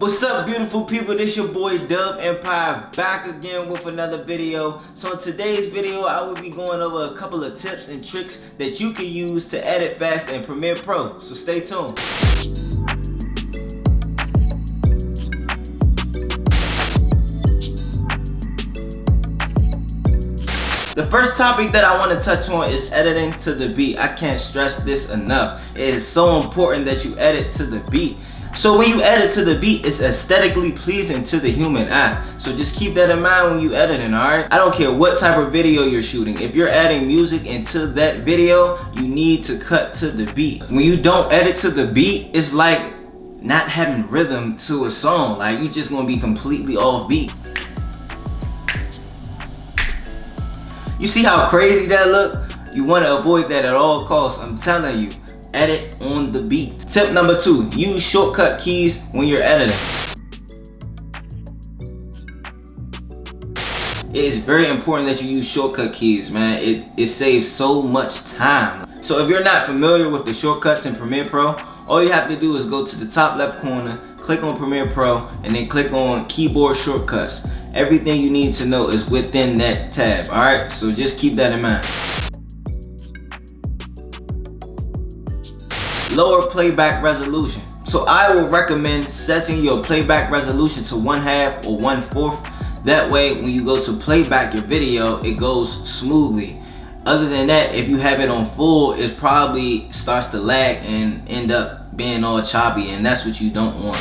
What's up, beautiful people? This your boy DuBBEmpire back again with another video. So in today's video, I will be going over a couple of tips and tricks that you can use to edit fast in Premiere Pro. So stay tuned. The first topic that I want to touch on is editing to the beat. I can't stress this enough. It is so important that you edit to the beat. So when you edit to the beat, it's aesthetically pleasing to the human eye. So just keep that in mind when you editing, alright? I don't care what type of video you're shooting. If you're adding music into that video, you need to cut to the beat. When you don't edit to the beat, it's like not having rhythm to a song. Like you just gonna be completely off beat. You see how crazy that look? You want to avoid that at all costs. I'm telling you, edit on the beat. Tip number 2, use shortcut keys when you're editing. It is very important that you use shortcut keys, man. It saves so much time. So if you're not familiar with the shortcuts in Premiere Pro, all you have to do is go to the top left corner, click on Premiere Pro, and then click on keyboard shortcuts. Everything you need to know is within that tab, alright? So just keep that in mind. Lower playback resolution. So I will recommend setting your playback resolution to 1/2 or 1/4. That way when you go to playback your video, it goes smoothly. Other than that, if you have it on full, it probably starts to lag and end up being all choppy, and that's what you don't want.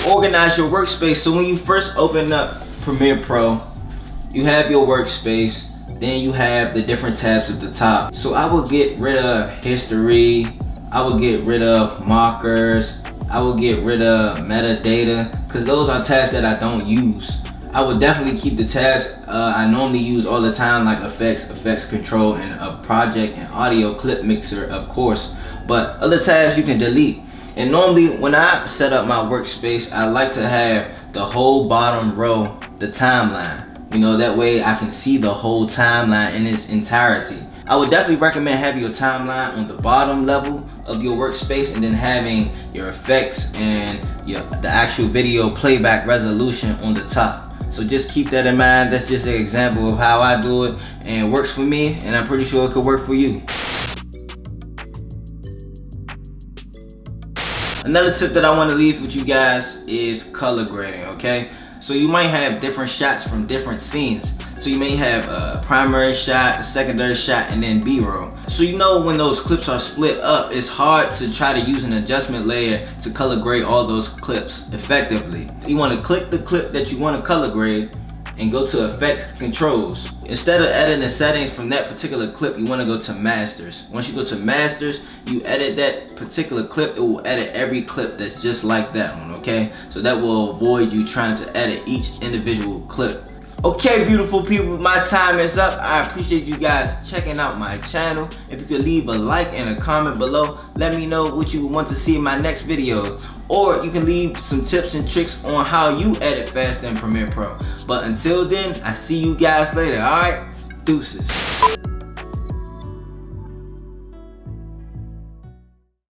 Organize your workspace. So when you first open up Premiere Pro, you have your workspace, then you have the different tabs at the top. So I will get rid of history, I will get rid of markers, I will get rid of metadata, because those are tabs that I don't use. I would definitely keep the tabs I normally use all the time, like effects control, and a project and audio clip mixer, of course. But other tabs you can delete. And normally when I set up my workspace, I like to have the whole bottom row, the timeline. You know, that way I can see the whole timeline in its entirety. I would definitely recommend having your timeline on the bottom level of your workspace, and then having your effects and the actual video playback resolution on the top. So just keep that in mind. That's just an example of how I do it, and it works for me, and I'm pretty sure it could work for you. Another tip that I want to leave with you guys is color grading, okay? So you might have different shots from different scenes. So you may have a primary shot, a secondary shot, and then B-roll. So you know when those clips are split up, it's hard to try to use an adjustment layer to color grade all those clips effectively. You want to click the clip that you want to color grade and go to effects controls. Instead of editing the settings from that particular clip, you want to go to masters. Once you go to masters, you edit that particular clip, it will edit every clip that's just like that one, okay? So that will avoid you trying to edit each individual clip. Okay, beautiful people, my time is up. I appreciate you guys checking out my channel. If you could leave a like and a comment below, let me know what you want to see in my next video. Or you can leave some tips and tricks on how you edit fast in Premiere Pro. But until then, I see you guys later, alright? Deuces.